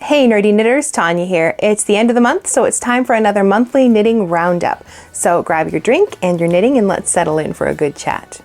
Hey nerdy knitters, Tanya here. It's the end of the month, so it's time for another monthly knitting roundup. So grab your drink and your knitting and let's settle in for a good chat.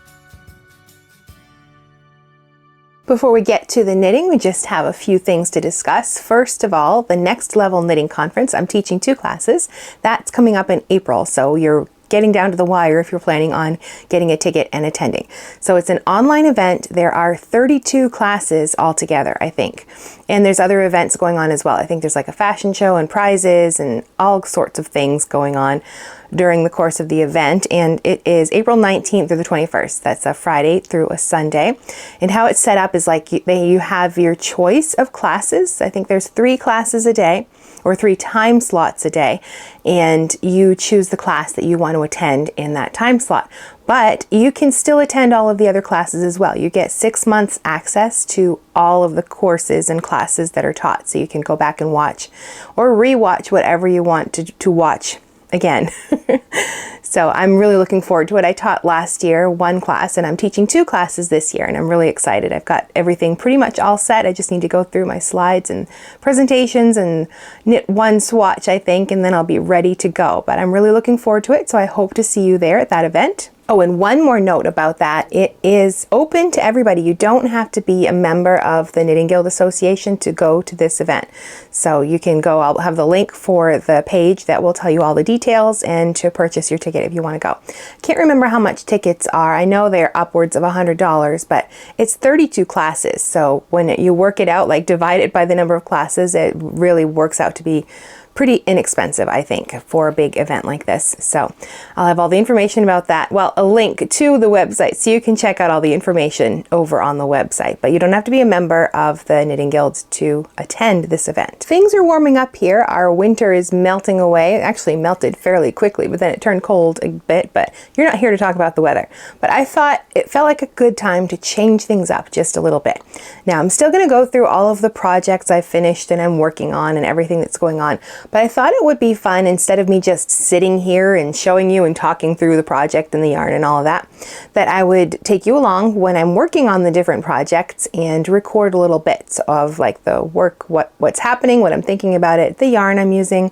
Before we get to the knitting, we just have a few things to discuss. First of all, the Next Level Knitting Conference. I'm teaching 2 classes. That's coming up in April, so you're getting down to the wire if you're planning on getting a ticket and attending. So it's an online event. There are 32 classes altogether, I think. And there's other events going on as well. I think there's like a fashion show and prizes and all sorts of things going on during the course of the event. And it is April 19th through the 21st. That's a Friday through a Sunday. And how it's set up is like you have your choice of classes. I think there's 3 classes a day, or 3 time slots a day, and you choose the class that you want to attend in that time slot. But you can still attend all of the other classes as well. You get 6 months access to all of the courses and classes that are taught, so you can go back and watch or re-watch whatever you want to watch again. So I'm really looking forward to it. I taught last year 1 class and I'm teaching 2 classes this year, and I'm really excited. I've got everything pretty much all set. I just need to go through my slides and presentations and knit 1 swatch, I think, and then I'll be ready to go. But I'm really looking forward to it, so I hope to see you there at that event. Oh, and one more note about that. It is open to everybody. You don't have to be a member of the Knitting Guild Association to go to this event. So you can go, I'll have the link for the page that will tell you all the details and to purchase your ticket if you want to go. Can't remember how much tickets are. I know they're upwards of $100, but it's 32 classes. So when you work it out, like divide it by the number of classes, it really works out to be pretty inexpensive, I think, for a big event like this. So I'll have all the information about that. Well, a link to the website so you can check out all the information over on the website, but you don't have to be a member of the Knitting Guild to attend this event. Things are warming up here. Our winter is melting away. It actually melted fairly quickly, but then it turned cold a bit, but you're not here to talk about the weather. But I thought it felt like a good time to change things up just a little bit. Now, I'm still going to go through all of the projects I've finished and I'm working on and everything that's going on. But I thought it would be fun, instead of me just sitting here and showing you and talking through the project and the yarn and all of that, that I would take you along when I'm working on the different projects and record little bits of like the work, what's happening, what I'm thinking about it, the yarn I'm using,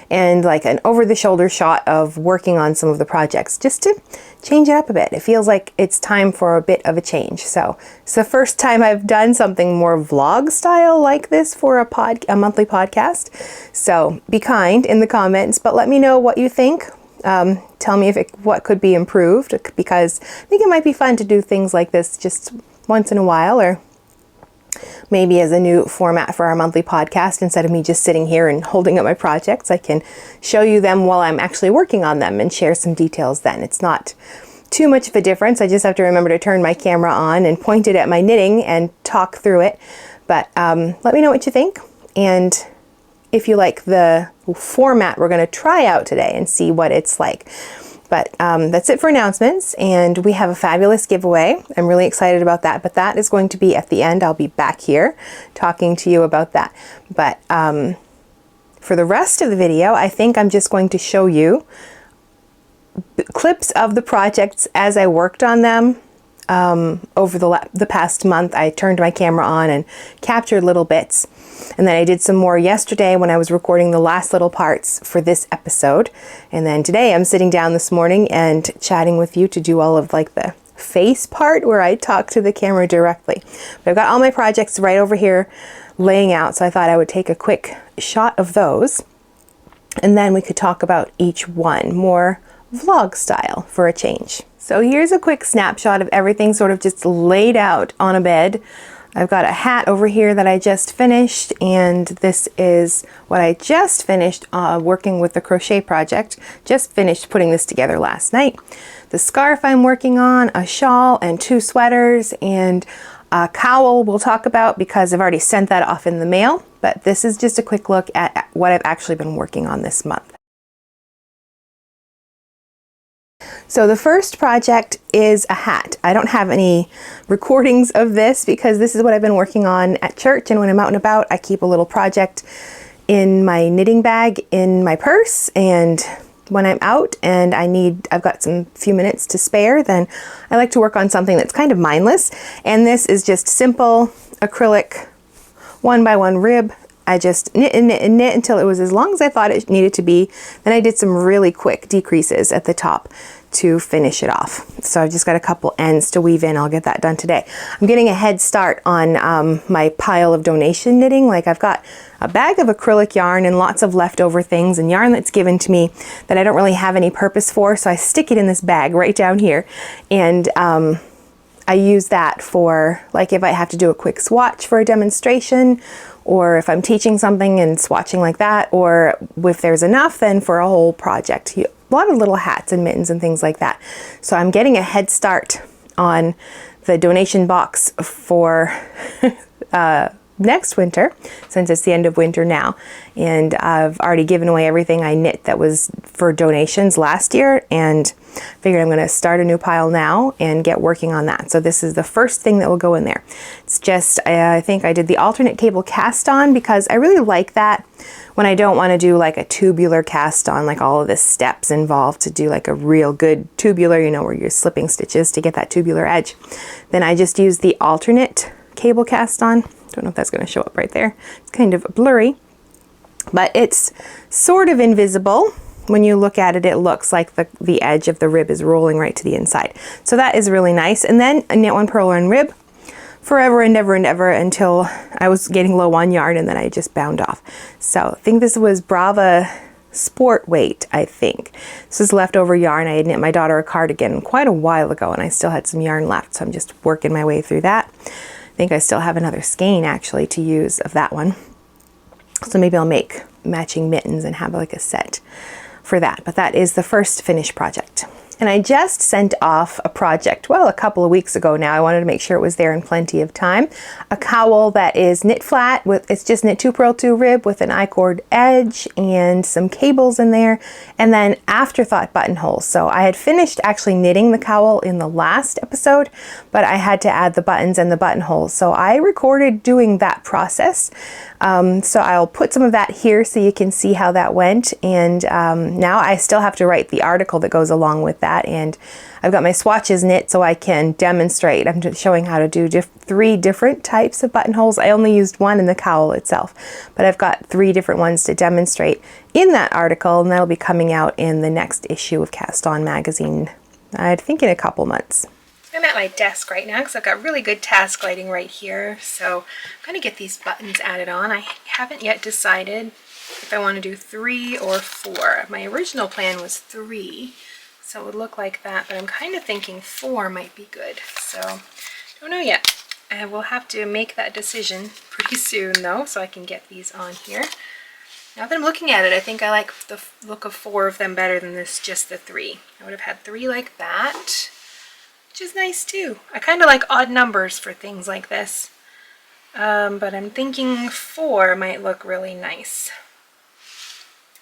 and like an over-the-shoulder shot of working on some of the projects, just to change it up a bit. It feels like it's time for a bit of a change. So it's the first time I've done something more vlog style like this for a monthly podcast. So be kind in the comments, but let me know what you think. Tell me what could be improved, because I think it might be fun to do things like this just once in a while, or maybe as a new format for our monthly podcast. Instead of me just sitting here and holding up my projects, I can show you them while I'm actually working on them and share some details then. It's not too much of a difference. I just have to remember to turn my camera on and point it at my knitting and talk through it. But let me know what you think, and if you like the format we're going to try out today and see what it's like. But that's it for announcements, and we have a fabulous giveaway. I'm really excited about that, but that is going to be at the end. I'll be back here talking to you about that. But for the rest of the video, I think I'm just going to show you clips of the projects as I worked on them. Over the past month, I turned my camera on and captured little bits. And then I did some more yesterday when I was recording the last little parts for this episode. And then today I'm sitting down this morning and chatting with you to do all of like the face part where I talk to the camera directly. But I've got all my projects right over here laying out, so I thought I would take a quick shot of those. And then we could talk about each one more vlog style for a change. So here's a quick snapshot of everything sort of just laid out on a bed. I've got a hat over here that I just finished, and this is what I just finished working with the crochet project. Just finished putting this together last night. The scarf I'm working on, a shawl and 2 sweaters, and a cowl we'll talk about because I've already sent that off in the mail. But this is just a quick look at what I've actually been working on this month. So the first project is a hat. I don't have any recordings of this because this is what I've been working on at church, and when I'm out and about, I keep a little project in my knitting bag in my purse, and when I'm out and I've got some few minutes to spare, then I like to work on something that's kind of mindless. And this is just simple acrylic 1x1 rib I just knit and knit and knit until it was as long as I thought it needed to be. Then I did some really quick decreases at the top to finish it off. So I've just got a couple ends to weave in. I'll get that done today. I'm getting a head start on my pile of donation knitting. Like I've got a bag of acrylic yarn and lots of leftover things and yarn that's given to me that I don't really have any purpose for. So I stick it in this bag right down here, and I use that for like if I have to do a quick swatch for a demonstration, or if I'm teaching something and swatching like that, or if there's enough then for a whole project. A lot of little hats and mittens and things like that. So I'm getting a head start on the donation box for next winter, since it's the end of winter now. And I've already given away everything I knit that was for donations last year, and figured I'm going to start a new pile now and get working on that. So this is the first thing that will go in there. It's just, I think I did the alternate cable cast on because I really like that when I don't want to do like a tubular cast on, like all of the steps involved to do like a real good tubular, you know, where you're slipping stitches to get that tubular edge. Then I just use the alternate cable cast on. Don't know if that's going to show up right there. It's kind of blurry, but it's sort of invisible. When you look at it, it looks like the edge of the rib is rolling right to the inside. So that is really nice. And then I knit one purl and rib forever and ever and ever until I was getting low on yarn, and then I just bound off. So I think this was Brava Sport Weight, I think. This is leftover yarn. I had knit my daughter a cardigan quite a while ago, and I still had some yarn left, so I'm just working my way through that. I think I still have another skein actually to use of that one. So maybe I'll make matching mittens and have like a set for that. But that is the first finished project. And I just sent off a project, well, a couple of weeks ago now. I wanted to make sure it was there in plenty of time. A cowl that is knit flat with, it's just knit 2 purl 2 rib with an I-cord edge and some cables in there, and then afterthought buttonholes. So I had finished actually knitting the cowl in the last episode, but I had to add the buttons and the buttonholes. So I recorded doing that process. So I'll put some of that here so you can see how that went. And now I still have to write the article that goes along with that. And I've got my swatches knit so I can demonstrate. I'm just showing how to do 3 different types of buttonholes. I only used one in the cowl itself, but I've got 3 different ones to demonstrate in that article, and that'll be coming out in the next issue of Cast On magazine, I think in a couple months. I'm at my desk right now because I've got really good task lighting right here. So I'm going to get these buttons added on. I haven't yet decided if I want to do 3 or 4. My original plan was 3, so it would look like that, but I'm kind of thinking 4 might be good. So don't know yet. I will have to make that decision pretty soon though, so I can get these on here. Now that I'm looking at it, I think I like the look of 4 of them better than this, just the 3. I would have had 3 like that, which is nice too. I kind of like odd numbers for things like this, but I'm thinking 4 might look really nice.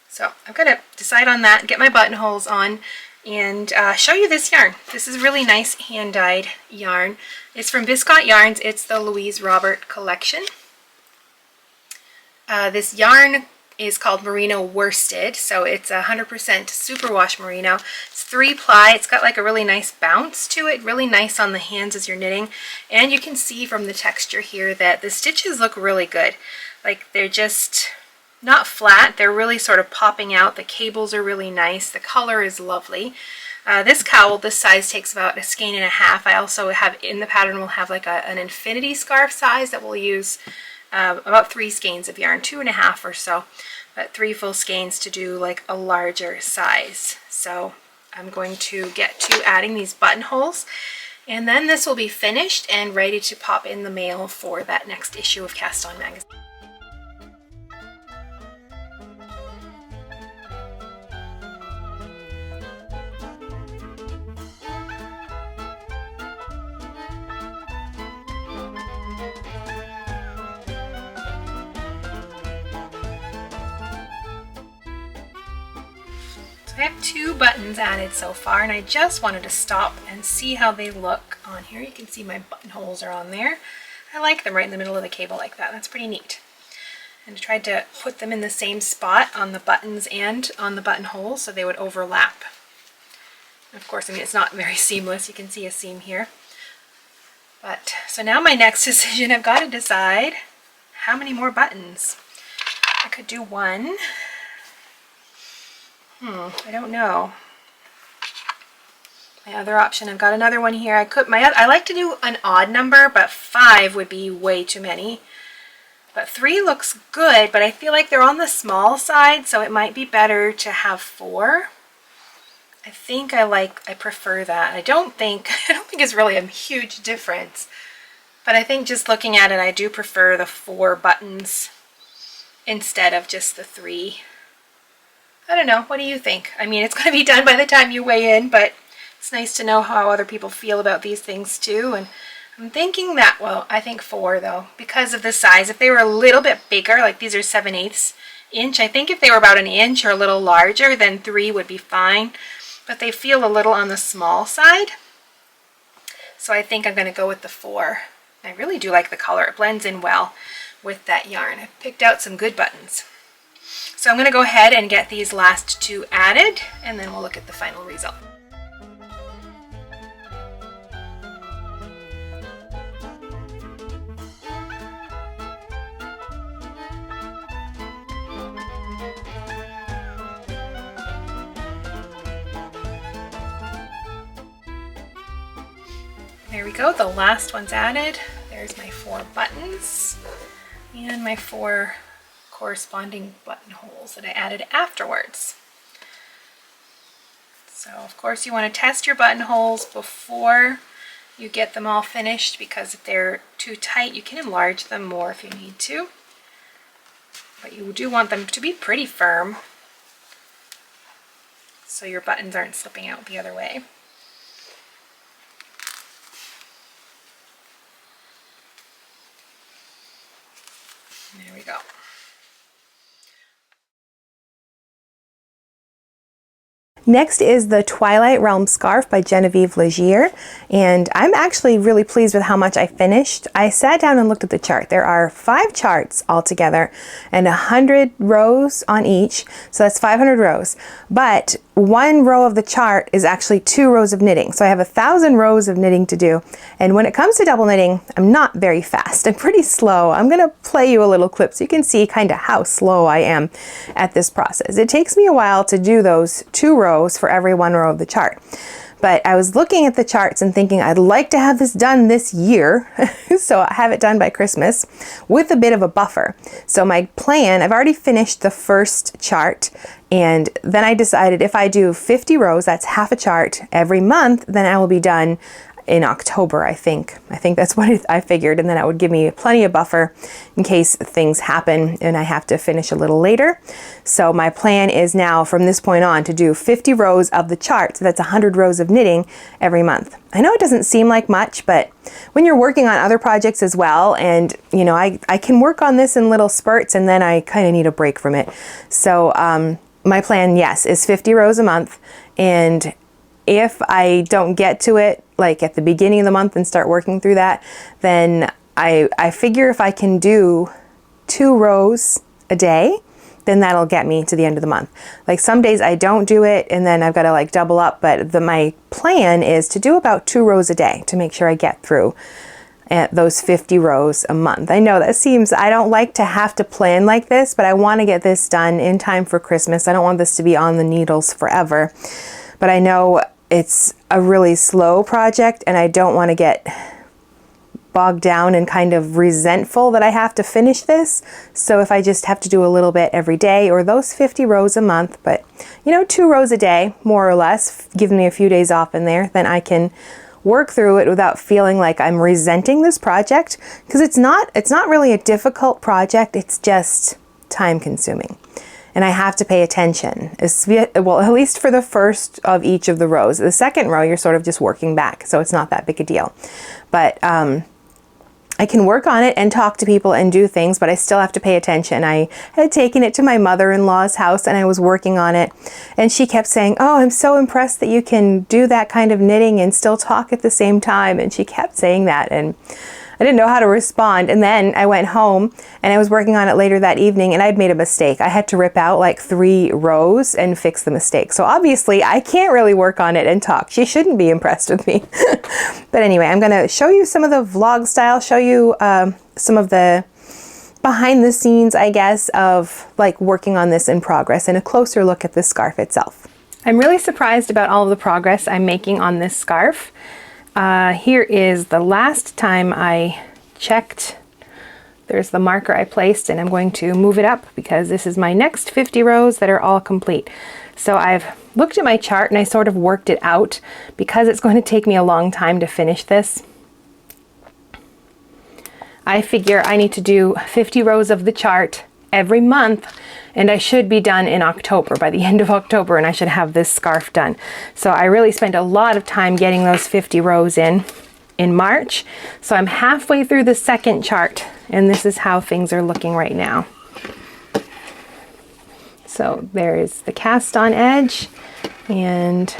So I've got to decide on that, get my buttonholes on, and show you this yarn. This is really nice hand-dyed yarn. It's from Biscotte Yarns. It's the Louise Robert collection. This yarn is called Merino Worsted, so it's 100% superwash merino. It's 3-ply. It's got like a really nice bounce to it, really nice on the hands as you're knitting, and you can see from the texture here that the stitches look really good. Like they're just not flat, they're really sort of popping out. The cables are really nice. The color is lovely. This cowl, this size, takes about 1.5 skeins. I also have in the pattern, we'll have like an infinity scarf size that we'll use about 3 skeins of yarn, 2.5 or so, but 3 full skeins to do like a larger size. So I'm going to get to adding these buttonholes, and then this will be finished and ready to pop in the mail for that next issue of Cast On magazine. I have 2 buttons added so far, and I just wanted to stop and see how they look on here. You can see my buttonholes are on there. I like them right in the middle of the cable like that. That's pretty neat. And I tried to put them in the same spot on the buttons and on the buttonholes so they would overlap. And of course, I mean, it's not very seamless. You can see a seam here. But so now my next decision, I've got to decide how many more buttons. I could do one. I don't know. My other option, I've got another one here. I like to do an odd number, but 5 would be way too many. But 3 looks good, but I feel like they're on the small side, so it might be better to have 4. I think I prefer that. I don't think it's really a huge difference, but I think just looking at it, I do prefer the 4 buttons instead of just the 3. I don't know. What do you think? I mean, it's going to be done by the time you weigh in, but it's nice to know how other people feel about these things too. And I'm thinking that, well, I think 4 though, because of the size. If they were a little bit bigger, like these are 7/8 inch, I think if they were about an inch or a little larger, then 3 would be fine. But they feel a little on the small side. So I think I'm going to go with the 4. I really do like the color. It blends in well with that yarn. I picked out some good buttons. So I'm going to go ahead and get these last 2 added, and then we'll look at the final result. There we go, the last one's added. There's my 4 buttons and my 4 corresponding buttonholes that I added afterwards. So of course you want to test your buttonholes before you get them all finished, because if they're too tight you can enlarge them more if you need to. But you do want them to be pretty firm so your buttons aren't slipping out the other way. There we go. Next is the Twilight Realm Scarf by Genevieve Legier, and I'm actually really pleased with how much I finished. I sat down and looked at the chart. There are 5 charts altogether and 100 rows on each, so that's 500 rows. But 1 row of the chart is actually 2 rows of knitting, so I have 1,000 rows of knitting to do. And when it comes to double knitting, I'm not very fast. I'm pretty slow. I'm going to play you a little clip so you can see kind of how slow I am at this process. It takes me a while to do those 2 rows for every 1 row of the chart. But I was looking at the charts and thinking I'd like to have this done this year, so I have it done by Christmas with a bit of a buffer. So my plan, I've already finished the first chart, and then I decided if I do 50 rows, that's half a chart every month, then I will be done in October, I think. I think that's what I figured, and then that would give me plenty of buffer in case things happen and I have to finish a little later. So my plan is now from this point on to do 50 rows of the chart, so that's 100 rows of knitting every month. I know it doesn't seem like much, but when you're working on other projects as well, and you know, I can work on this in little spurts and then I kind of need a break from it. So my plan, yes, is 50 rows a month, and if I don't get to it like at the beginning of the month and start working through that, then I figure if I can do 2 rows a day, then that'll get me to the end of the month. Like some days I don't do it and then I've got to like double up, but my plan is to do about 2 rows a day to make sure I get through those 50 rows a month. I know that seems, I don't like to have to plan like this, but I want to get this done in time for Christmas. I don't want this to be on the needles forever, but I know it's a really slow project and I don't want to get bogged down and kind of resentful that I have to finish this. So if I just have to do a little bit every day or those 50 rows a month, but you know, 2 rows a day, more or less, giving me a few days off in there, then I can work through it without feeling like I'm resenting this project, because it's not really a difficult project, it's just time consuming. And I have to pay attention, well, at least for the first of each of the rows. The second row, you're sort of just working back, so it's not that big a deal. But I can work on it and talk to people and do things, but I still have to pay attention. I had taken it to my mother-in-law's house and I was working on it, and she kept saying, "Oh, I'm so impressed that you can do that kind of knitting and still talk at the same time." And she kept saying that, and I didn't know how to respond. And then I went home and I was working on it later that evening and I'd made a mistake. I had to rip out like 3 rows and fix the mistake. So obviously I can't really work on it and talk. She shouldn't be impressed with me. But anyway, I'm going to show you some of the vlog style, show you some of the behind the scenes, I guess, of like working on this in progress and a closer look at the scarf itself. I'm really surprised about all of the progress I'm making on this scarf. Here is the last time I checked. There's the marker I placed, and I'm going to move it up because this is my next 50 rows that are all complete. So I've looked at my chart and I sort of worked it out because it's going to take me a long time to finish this. I figure I need to do 50 rows of the chart every month, and I should be done in October, by the end of October, and I should have this scarf done. So I really spent a lot of time getting those 50 rows in March. So I'm halfway through the second chart, and this is how things are looking right now. So there's the cast on edge, and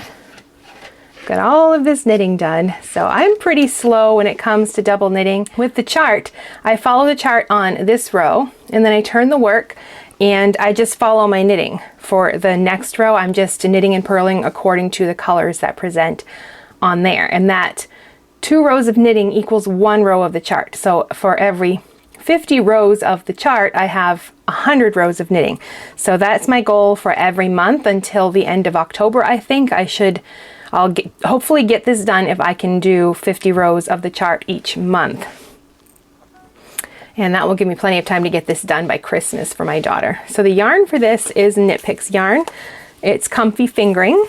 got all of this knitting done. So I'm pretty slow when it comes to double knitting. With the chart, I follow the chart on this row, and then I turn the work and I just follow my knitting. For the next row, I'm just knitting and purling according to the colors that present on there. And that 2 rows of knitting equals 1 row of the chart. So for every 50 rows of the chart, I have 100 rows of knitting. So that's my goal for every month until the end of October. I think I'll hopefully get this done if I can do 50 rows of the chart each month. And that will give me plenty of time to get this done by Christmas for my daughter. So the yarn for this is Knit Picks yarn. It's comfy fingering.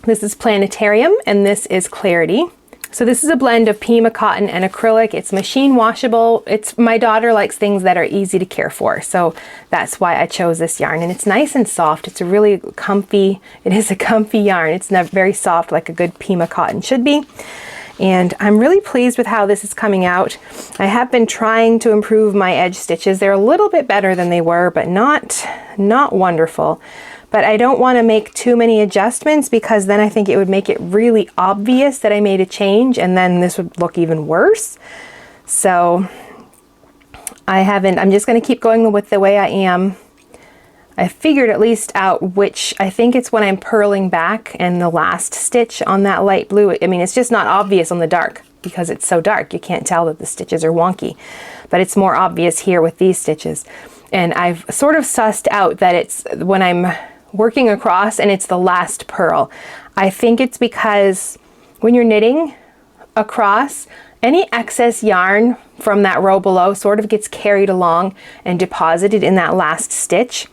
This is Planetarium, and this is Clarity. So this is a blend of Pima cotton and acrylic. It's machine washable. My daughter likes things that are easy to care for, so that's why I chose this yarn. And it's nice and soft. It's a really comfy, it is a comfy yarn. It's not very soft like a good Pima cotton should be. And I'm really pleased with how this is coming out. I have been trying to improve my edge stitches. They're a little bit better than they were, but not wonderful. But I don't want to make too many adjustments because then I think it would make it really obvious that I made a change, and then this would look even worse. So I'm just going to keep going with the way I am. I figured at least out which, I think it's when I'm purling back and the last stitch on that light blue. I mean, it's just not obvious on the dark because it's so dark. You can't tell that the stitches are wonky, but it's more obvious here with these stitches. And I've sort of sussed out that it's when I'm working across and it's the last purl. I think it's because when you're knitting across, any excess yarn from that row below sort of gets carried along and deposited in that last stitch.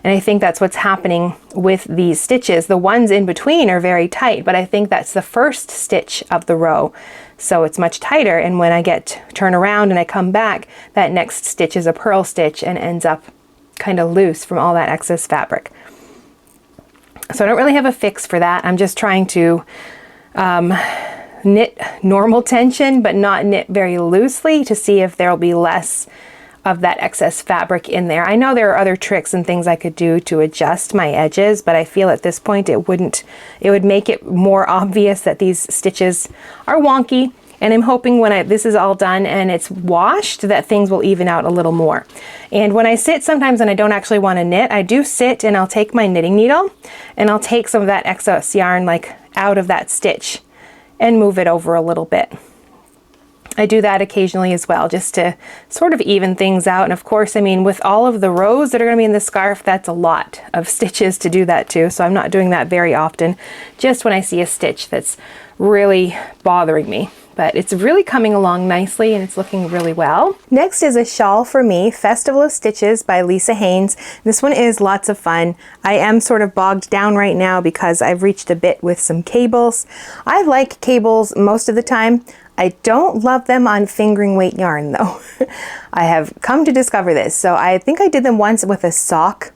And I think that's what's happening with these stitches. The ones in between are very tight, but I think that's the first stitch of the row. So it's much tighter, and when I turn around and I come back, that next stitch is a purl stitch and ends up kind of loose from all that excess fabric. So I don't really have a fix for that. I'm just trying to knit normal tension, but not knit very loosely to see if there'll be less of that excess fabric in there. I know there are other tricks and things I could do to adjust my edges, but I feel at this point it would make it more obvious that these stitches are wonky. And I'm hoping when this is all done and it's washed that things will even out a little more. And when I sit sometimes and I don't actually want to knit, I do sit and I'll take my knitting needle and I'll take some of that excess yarn like out of that stitch and move it over a little bit. I do that occasionally as well, just to sort of even things out. And of course, I mean, with all of the rows that are going to be in the scarf, that's a lot of stitches to do that too. So I'm not doing that very often, just when I see a stitch that's really bothering me. But it's really coming along nicely and it's looking really well. Next is a shawl for me, Festival of Stitches by Lisa Haynes. This one is lots of fun. I am sort of bogged down right now because I've reached a bit with some cables. I like cables most of the time. I don't love them on fingering weight yarn though. I have come to discover this. So I think I did them once with a sock.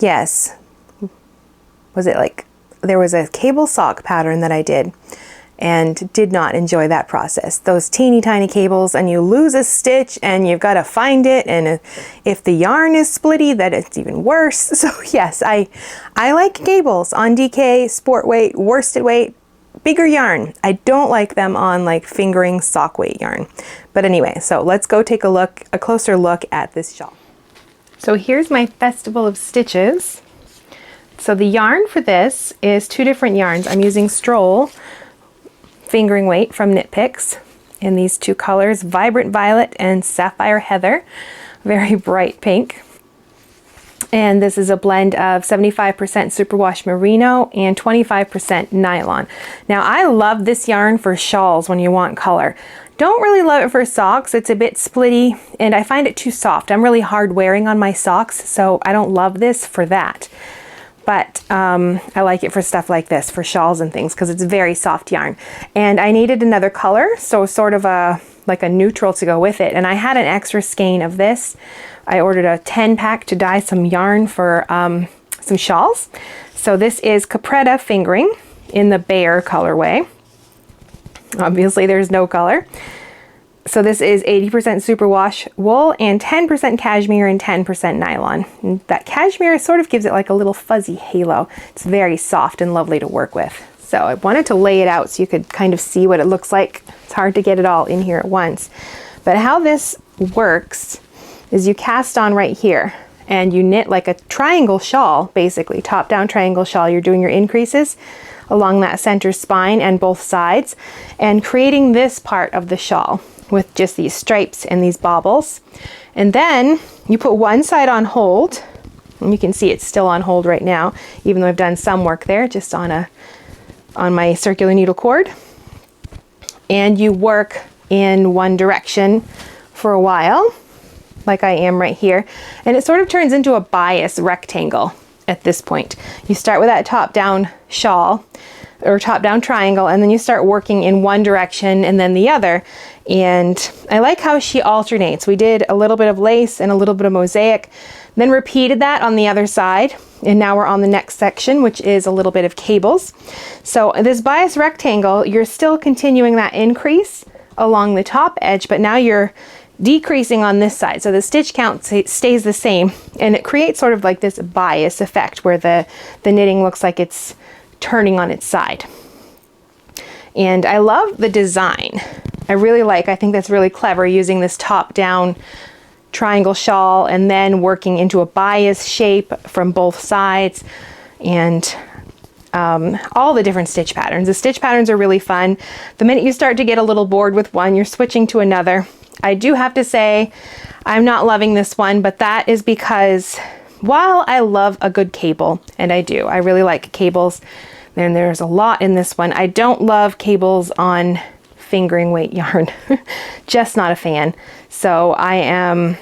Yes. Was it like, there was a cable sock pattern that I did and did not enjoy that process. Those teeny tiny cables, and you lose a stitch and you've got to find it, and if the yarn is splitty, that it's even worse. So yes, I like cables on DK, sport weight, worsted weight, bigger yarn. I don't like them on like fingering sock weight yarn. But anyway, so let's go take a closer look at this shawl. So here's my Festival of Stitches. So the yarn for this is 2 different yarns. I'm using Stroll fingering weight from Knit Picks, in these two colors, Vibrant Violet and Sapphire Heather, very bright pink. And this is a blend of 75% superwash merino and 25% nylon. Now I love this yarn for shawls when you want color. Don't really love it for socks. It's a bit splitty and I find it too soft. I'm really hard wearing on my socks, so I don't love this for that. But I like it for stuff like this, for shawls and things, because it's very soft yarn. And I needed another color, so sort of like a neutral to go with it. And I had an extra skein of this. I ordered a 10 pack to dye some yarn for some shawls. So this is Capretta fingering in the Bear colorway. Obviously there's no color. So this is 80% superwash wool and 10% cashmere and 10% nylon. And that cashmere sort of gives it like a little fuzzy halo. It's very soft and lovely to work with. So I wanted to lay it out so you could kind of see what it looks like. It's hard to get it all in here at once. But how this works is you cast on right here and you knit like a triangle shawl, basically, top-down triangle shawl. You're doing your increases along that center spine and both sides and creating this part of the shawl with just these stripes and these baubles. And then you put one side on hold, and you can see it's still on hold right now, even though I've done some work there just on my circular needle cord. And you work in one direction for a while, like I am right here. And it sort of turns into a bias rectangle at this point. You start with that top-down shawl or top-down triangle, and then you start working in one direction and then the other. And I like how she alternates. We did a little bit of lace and a little bit of mosaic, then repeated that on the other side. And now we're on the next section, which is a little bit of cables. So this bias rectangle, you're still continuing that increase along the top edge, but now you're decreasing on this side. So the stitch count stays the same, and it creates sort of like this bias effect where the knitting looks like it's turning on its side. And I love the design. I think that's really clever, using this top-down triangle shawl and then working into a bias shape from both sides, and all the different stitch patterns. The stitch patterns are really fun. The minute you start to get a little bored with one, you're switching to another. I do have to say I'm not loving this one, but that is because while I love a good cable, and I really like cables, and there's a lot in this one, I don't love cables on fingering weight yarn. Just not a fan. So I am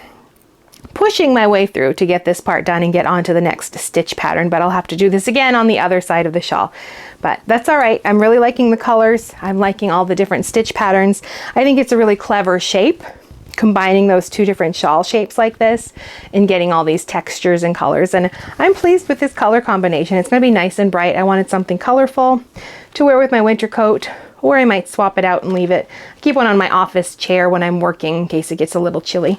pushing my way through to get this part done and get on to the next stitch pattern, but I'll have to do this again on the other side of the shawl. But that's all right. I'm really liking the colors. I'm liking all the different stitch patterns. I think it's a really clever shape, combining those two different shawl shapes like this and getting all these textures and colors. And I'm pleased with this color combination. It's going to be nice and bright. I wanted something colorful to wear with my winter coat, or I might swap it out and leave it. I keep one on my office chair when I'm working in case it gets a little chilly.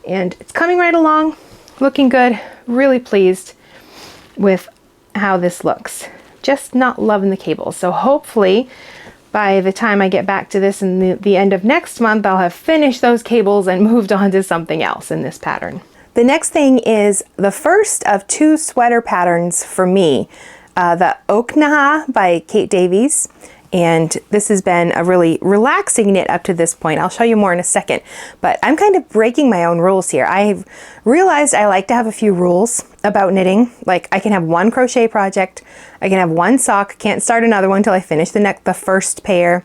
And it's coming right along, looking good. Really pleased with how this looks. Just not loving the cables. So hopefully by the time I get back to this in the end of next month, I'll have finished those cables and moved on to something else in this pattern. The next thing is the first of two sweater patterns for me, the Auchnaha by Kate Davies. And this has been a really relaxing knit up to this point. I'll show you more in a second, but I'm kind of breaking my own rules here. I've realized I like to have a few rules about knitting. Like I can have one crochet project, I can have one sock, can't start another one until I finish the first pair.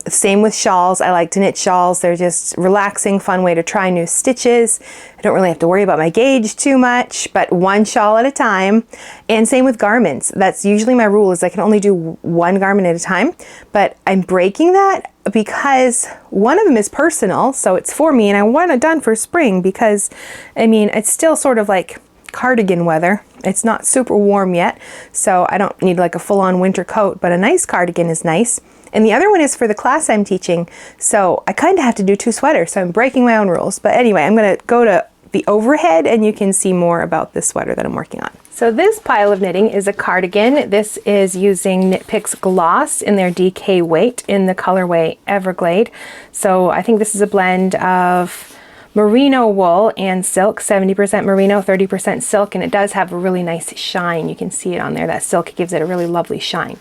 Same with shawls. I like to knit shawls. They're just relaxing, fun way to try new stitches. I don't really have to worry about my gauge too much, but one shawl at a time. And same with garments. That's usually my rule, is I can only do one garment at a time, but I'm breaking that because one of them is personal, so it's for me, and I want it done for spring because, I mean, it's still sort of like cardigan weather. It's not super warm yet, so I don't need like a full-on winter coat, but a nice cardigan is nice. And the other one is for the class I'm teaching, so I kind of have to do two sweaters, so I'm breaking my own rules. But anyway, I'm going to go to the overhead and you can see more about this sweater that I'm working on. So this pile of knitting is a cardigan. This is using Knit Picks Gloss in their DK weight in the colorway Everglade. So I think this is a blend of merino wool and silk, 70% merino, 30% silk, and it does have a really nice shine. You can see it on there. That silk gives it a really lovely shine.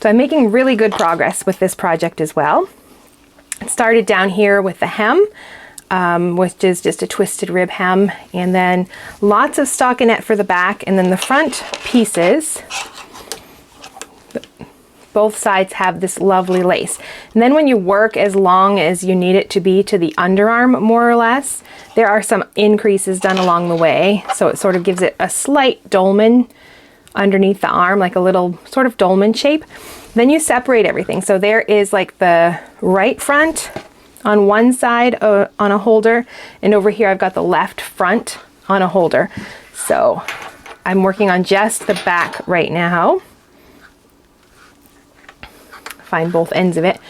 So I'm making really good progress with this project as well. Started down here with the hem, which is just a twisted rib hem, and then lots of stockinette for the back, and then the front pieces, both sides have this lovely lace. And then when you work as long as you need it to be to the underarm, more or less, there are some increases done along the way, so it sort of gives it a slight dolman underneath the arm, like a little sort of dolman shape. Then you separate everything. So there is like the right front on one side on a holder, and over here I've got the left front on a holder. So I'm working on just the back right now. Find both ends of it.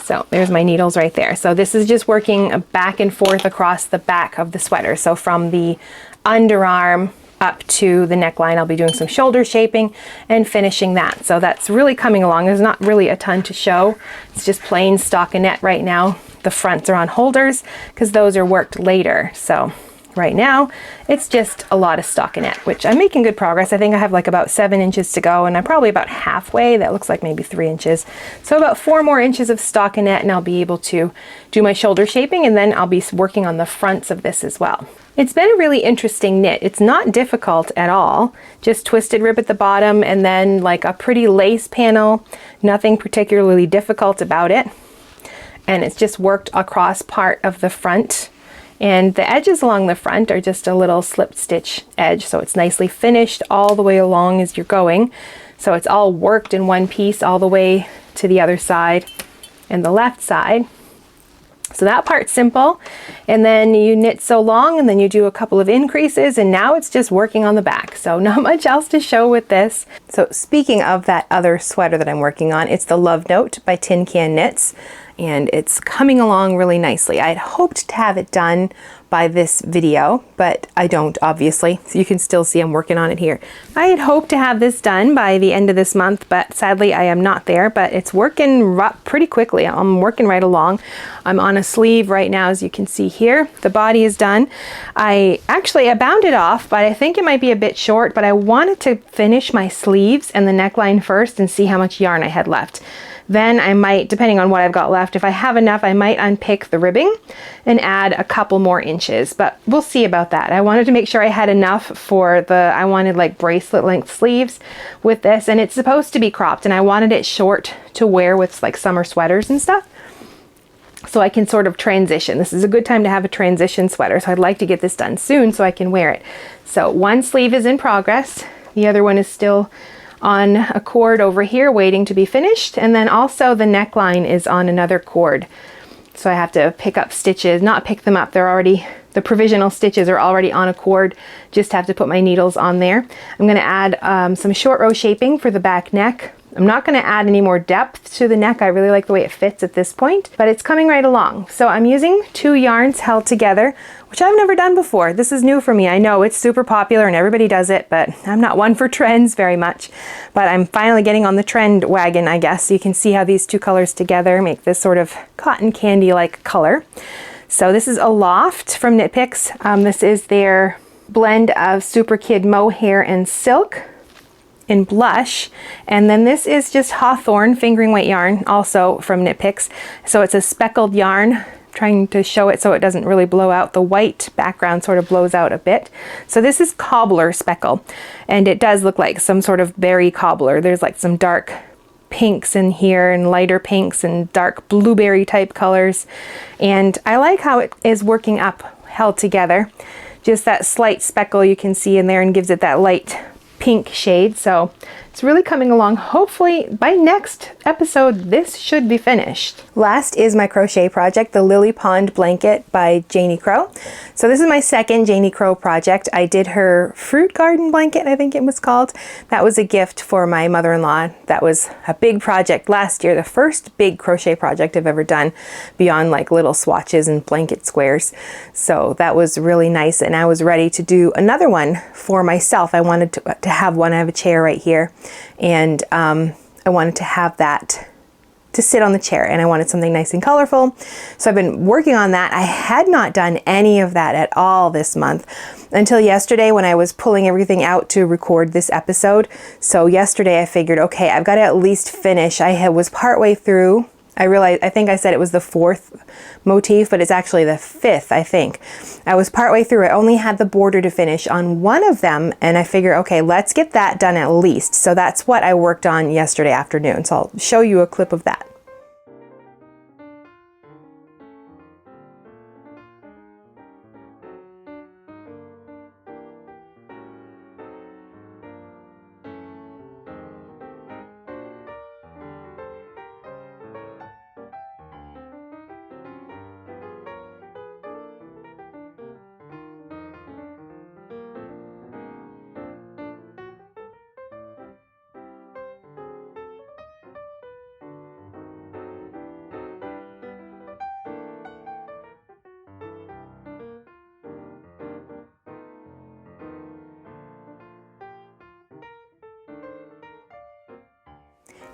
So there's my needles right there. So this is just working back and forth across the back of the sweater. So from the underarm up to the neckline, I'll be doing some shoulder shaping and finishing that. So that's really coming along. There's not really a ton to show. It's just plain stockinette right now. The fronts are on holders because those are worked later. So right now it's just a lot of stockinette, which I'm making good progress. I think I have like about 7 inches to go, and I'm probably about halfway. That looks like maybe 3 inches. So about 4 more inches of stockinette, and I'll be able to do my shoulder shaping, and then I'll be working on the fronts of this as well. It's been a really interesting knit. It's not difficult at all. Just twisted rib at the bottom, and then like a pretty lace panel. Nothing particularly difficult about it. And it's just worked across part of the front. And the edges along the front are just a little slip stitch edge, so it's nicely finished all the way along as you're going. So it's all worked in one piece all the way to the other side and the left side. So that part's simple, and then you knit so long, and then you do a couple of increases, and now it's just working on the back. So not much else to show with this. So speaking of that other sweater that I'm working on, it's the Love Note by Tin Can Knits, and it's coming along really nicely. I had hoped to have it done by this video, but I don't, obviously. So you can still see I'm working on it here. I had hoped to have this done by the end of this month, but sadly I am not there, but it's working pretty quickly. I'm working right along. I'm on a sleeve right now, as you can see here. The body is done. I bound it off, but I think it might be a bit short, but I wanted to finish my sleeves and the neckline first and see how much yarn I had left. Then I might, depending on what I've got left, if I have enough, I might unpick the ribbing and add a couple more inches, but we'll see about that. I wanted to make sure I had enough for I wanted like bracelet length sleeves with this, and it's supposed to be cropped, and I wanted it short to wear with like summer sweaters and stuff, so I can sort of transition. This is a good time to have a transition sweater, so I'd like to get this done soon so I can wear it. So one sleeve is in progress. The other one is still on a cord over here waiting to be finished, and then also the neckline is on another cord, so I have to pick up stitches, not pick them up, they're already, the provisional stitches are already on a cord, just have to put my needles on there. I'm going to add some short row shaping for the back neck. I'm not going to add any more depth to the neck. I really like the way it fits at this point, but it's coming right along. So I'm using 2 yarns held together, which I've never done before. This is new for me. I know it's super popular and everybody does it, but I'm not one for trends very much. But I'm finally getting on the trend wagon, I guess. So you can see how these 2 colors together make this sort of cotton candy-like color. So this is a Loft from Knit Picks. This is their blend of Super Kid Mohair and Silk in blush, and then this is just Hawthorn fingering weight yarn, also from Knit Picks. So it's a speckled yarn, trying to show it so it doesn't really blow out. The white background sort of blows out a bit. So this is Cobbler Speckle, and it does look like some sort of berry cobbler. There's like some dark pinks in here and lighter pinks and dark blueberry type colors, and I like how it is working up held together. Just that slight speckle you can see in there and gives it that light pink shade. So it's really coming along. Hopefully by next episode this should be finished. Last is my crochet project, the Lily Pond Blanket by Janie Crow. So this is my second Janie Crow project. I did her fruit garden blanket, I think it was called. That was a gift for my mother-in-law. That was a big project last year, the first big crochet project I've ever done beyond like little swatches and blanket squares. So that was really nice, and I was ready to do another one for myself. I wanted to have one. I have a chair right here, and I wanted to have that to sit on the chair, and I wanted something nice and colorful. So I've been working on that. I had not done any of that at all this month until yesterday when I was pulling everything out to record this episode. So yesterday I figured, okay, I've got to at least finish. I was partway through I realized, I think I said it was the 4th motif, but it's actually the 5th, I think. I was partway through. I only had the border to finish on one of them, and I figure, okay, let's get that done at least. So that's what I worked on yesterday afternoon. So I'll show you a clip of that.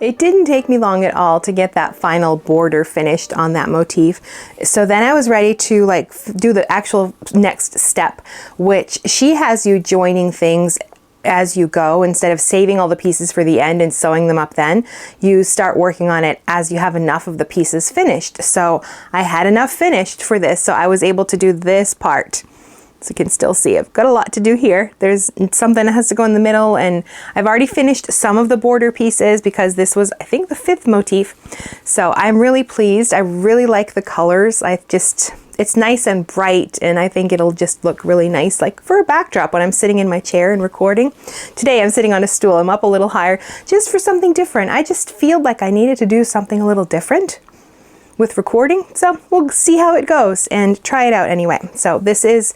It didn't take me long at all to get that final border finished on that motif. So then I was ready to like do the actual next step, which she has you joining things as you go. Instead of saving all the pieces for the end and sewing them up then, you start working on it as you have enough of the pieces finished. So I had enough finished for this, so I was able to do this part. So you can still see I've got a lot to do here. There's something that has to go in the middle, and I've already finished some of the border pieces because this was, I think, the 5th motif. So I'm really pleased. I really like the colors. It's nice and bright, and I think it'll just look really nice like for a backdrop when I'm sitting in my chair and recording. Today I'm sitting on a stool. I'm up a little higher just for something different. I just feel like I needed to do something a little different with recording. So we'll see how it goes and try it out anyway. So this is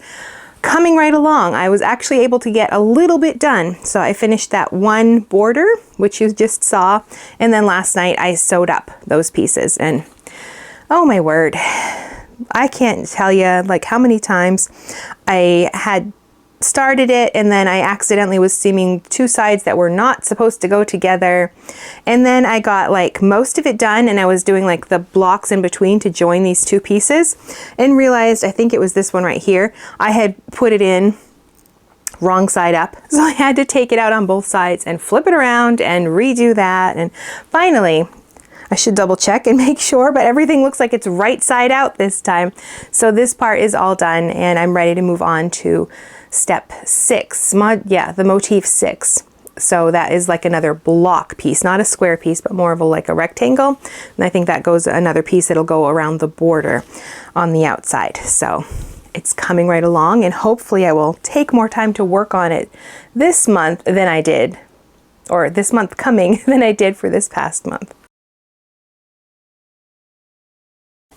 coming right along. I was actually able to get a little bit done. So I finished that one border, which you just saw, and then last night I sewed up those pieces, and oh my word, I can't tell you like how many times I had started it and then I accidentally was seaming two sides that were not supposed to go together, and then I got like most of it done and I was doing like the blocks in between to join these two pieces and realized, I think it was this one right here, I had put it in wrong side up, so I had to take it out on both sides and flip it around and redo that. And finally, I should double check and make sure, but everything looks like it's right side out this time. So this part is all done and I'm ready to move on to step 6, the motif 6. So that is like another block piece, not a square piece, but more of like a rectangle. And I think that goes another piece that'll go around the border on the outside. So it's coming right along, and hopefully I will take more time to work on it this month than I did, or this month coming than I did for this past month.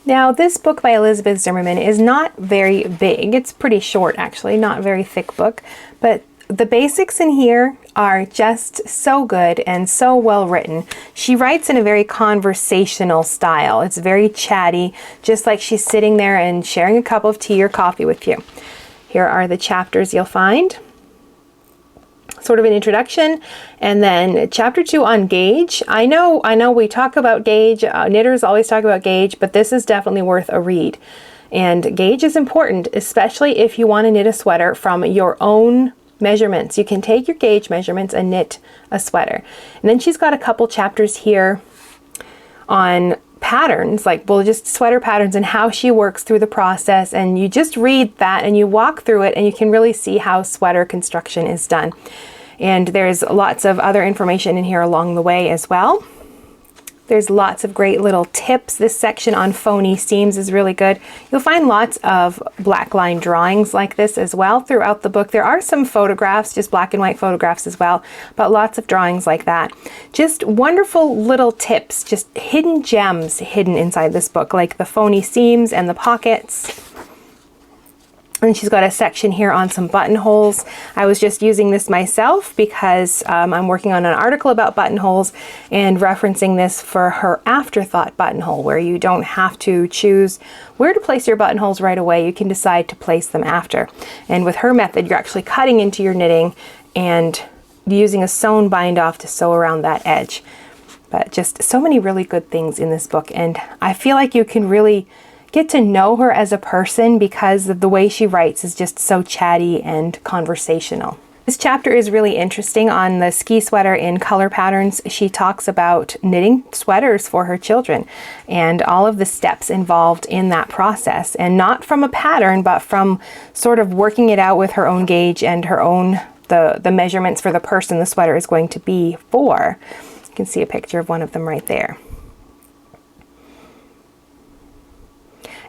Now, this book by Elizabeth Zimmermann is not very big. It's pretty short, actually, not a very thick book, but the basics in here are just so good and so well written. She writes in a very conversational style. It's very chatty, just like she's sitting there and sharing a cup of tea or coffee with you. Here are the chapters you'll find. Sort of an introduction, and then chapter 2 on gauge. I know we talk about gauge, knitters always talk about gauge, but this is definitely worth a read. And gauge is important, especially if you want to knit a sweater from your own measurements. You can take your gauge measurements and knit a sweater. And then she's got a couple chapters here on patterns, like, well, just sweater patterns and how she works through the process, and you just read that and you walk through it and you can really see how sweater construction is done. And there's lots of other information in here along the way as well. There's lots of great little tips. This section on phony seams is really good. You'll find lots of black line drawings like this as well throughout the book. There are some photographs, just black and white photographs as well, but lots of drawings like that. Just wonderful little tips, just hidden gems hidden inside this book, like the phony seams and the pockets. And she's got a section here on some buttonholes. I was just using this myself because I'm working on an article about buttonholes and referencing this for her afterthought buttonhole, where you don't have to choose where to place your buttonholes right away. You can decide to place them after. And with her method, you're actually cutting into your knitting and using a sewn bind off to sew around that edge. But just so many really good things in this book. And I feel like you can really get to know her as a person because of the way she writes is just so chatty and conversational. This chapter is really interesting on the ski sweater in color patterns. She talks about knitting sweaters for her children and all of the steps involved in that process, and not from a pattern, but from sort of working it out with her own gauge and her own the measurements for the person the sweater is going to be for. You can see a picture of one of them right there.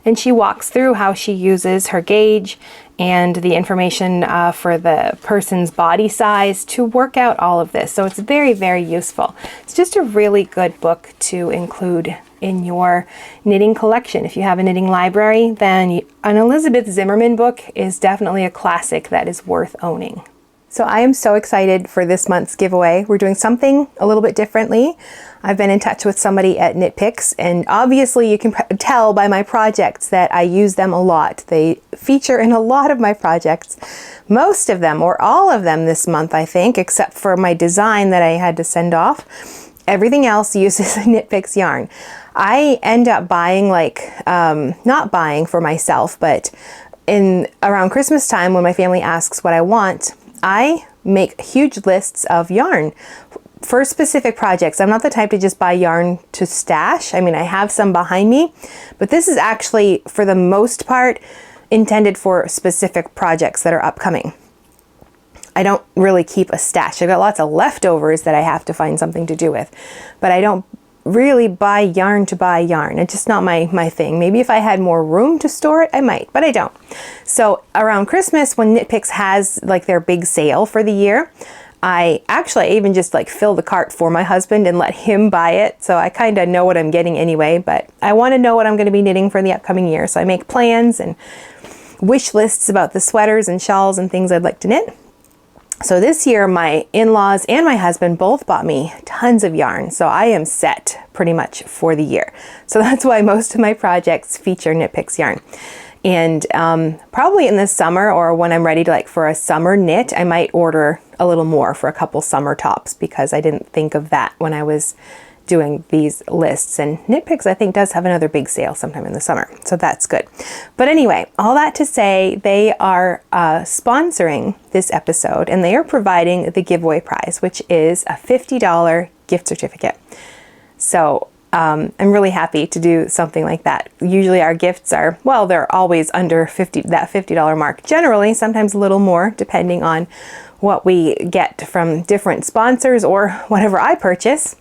And she walks through how she uses her gauge and the information for the person's body size to work out all of this. So it's very, very useful. It's just a really good book to include in your knitting collection. If you have a knitting library, then an Elizabeth Zimmermann book is definitely a classic that is worth owning. So I am so excited for this month's giveaway. We're doing something a little bit differently. I've been in touch with somebody at Knit Picks, and obviously you can tell by my projects that I use them a lot. They feature in a lot of my projects. Most of them, or all of them this month, I think, except for my design that I had to send off. Everything else uses Knit Picks yarn. I end up buying, not buying for myself, but around Christmas time when my family asks what I want, I make huge lists of yarn for specific projects. I'm not the type to just buy yarn to stash. I mean, I have some behind me, but this is actually, for the most part, intended for specific projects that are upcoming. I don't really keep a stash. I've got lots of leftovers that I have to find something to do with, but I don't really buy yarn to buy yarn. It's just not my thing. Maybe if I had more room to store it, I might, but I don't. So around Christmas, when Knit Picks has like their big sale for the year, I even just fill the cart for my husband and let him buy it. So I kind of know what I'm getting anyway, but I want to know what I'm going to be knitting for the upcoming year. So I make plans and wish lists about the sweaters and shawls and things I'd like to knit. So this year, my in-laws and my husband both bought me tons of yarn. So I am set pretty much for the year. So that's why most of my projects feature Knit Picks yarn. And probably in the summer, or when I'm ready to for a summer knit, I might order a little more for a couple summer tops, because I didn't think of that when I was doing these lists. And Knit Picks, I think, does have another big sale sometime in the summer, so that's good. But anyway, all that to say, they are sponsoring this episode, and they are providing the giveaway prize, which is a $50 gift certificate. So I'm really happy to do something like that. Usually our gifts are, well, they're always under that $50 mark. Generally, sometimes a little more, depending on what we get from different sponsors or whatever I purchase.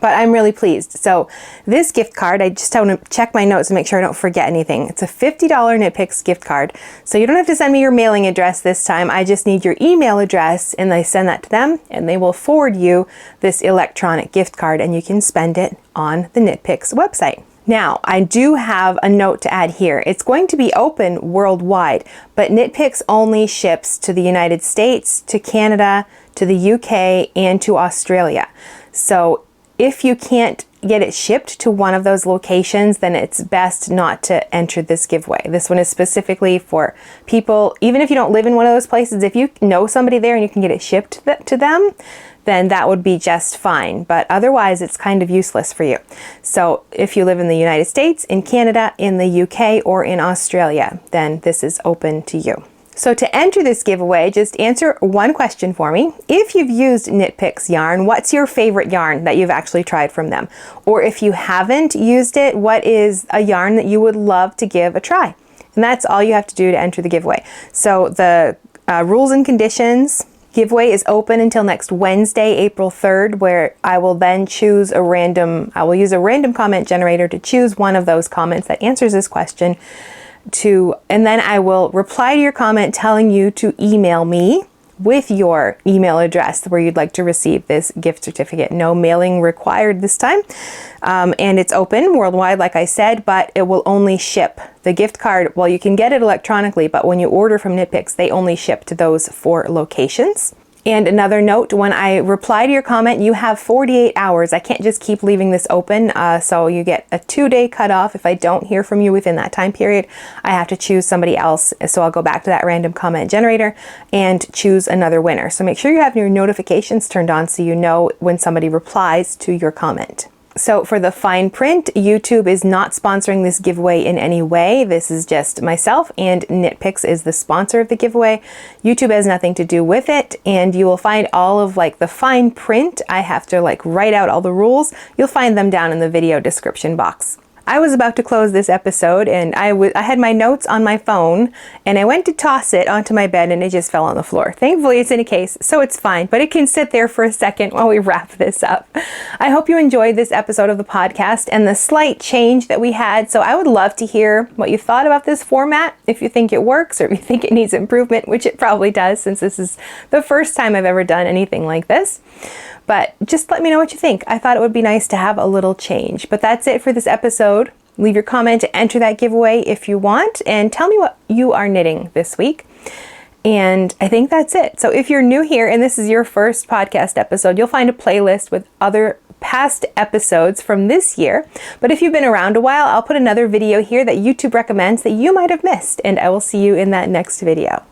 But I'm really pleased. So this gift card, I just want to check my notes and make sure I don't forget anything. It's a $50 Knit Picks gift card. So you don't have to send me your mailing address this time. I just need your email address, and I send that to them, and they will forward you this electronic gift card, and you can spend it on the Knit Picks website. Now, I do have a note to add here. It's going to be open worldwide, but Knit Picks only ships to the United States, to Canada, to the UK, and to Australia. So if you can't get it shipped to one of those locations, then it's best not to enter this giveaway. This one is specifically for people, even if you don't live in one of those places, if you know somebody there and you can get it shipped to them, then that would be just fine. But otherwise, it's kind of useless for you. So if you live in the United States, in Canada, in the UK, or in Australia, then this is open to you. So to enter this giveaway, just answer one question for me. If you've used Knit Picks yarn, what's your favorite yarn that you've actually tried from them? Or if you haven't used it, what is a yarn that you would love to give a try? And that's all you have to do to enter the giveaway. So the rules and conditions giveaway is open until next Wednesday, April 3rd, where I will then choose I will use a random comment generator to choose one of those comments that answers this question, and then I will reply to your comment telling you to email me with your email address where you'd like to receive this gift certificate. No mailing required this time. And it's open worldwide, like I said, but it will only ship the gift card. Well, you can get it electronically, but when you order from Knit Picks, they only ship to those 4 locations. And another note, when I reply to your comment, you have 48 hours. I can't just keep leaving this open, so you get a 2-day cutoff. If I don't hear from you within that time period, I have to choose somebody else. So I'll go back to that random comment generator and choose another winner. So make sure you have your notifications turned on so you know when somebody replies to your comment. So for the fine print, YouTube is not sponsoring this giveaway in any way. This is just myself, and KnitPicks is the sponsor of the giveaway. YouTube has nothing to do with it, and you will find all of like the fine print. I have to like write out all the rules. You'll find them down in the video description box. I was about to close this episode, and I had my notes on my phone, and I went to toss it onto my bed and it just fell on the floor. Thankfully it's in a case, so it's fine, but it can sit there for a second while we wrap this up. I hope you enjoyed this episode of the podcast and the slight change that we had, so I would love to hear what you thought about this format, if you think it works or if you think it needs improvement, which it probably does since this is the first time I've ever done anything like this. But just let me know what you think. I thought it would be nice to have a little change. But that's it for this episode. Leave your comment to enter that giveaway if you want, and tell me what you are knitting this week. And I think that's it. So if you're new here and this is your first podcast episode, you'll find a playlist with other past episodes from this year. But if you've been around a while, I'll put another video here that YouTube recommends that you might have missed, and I will see you in that next video.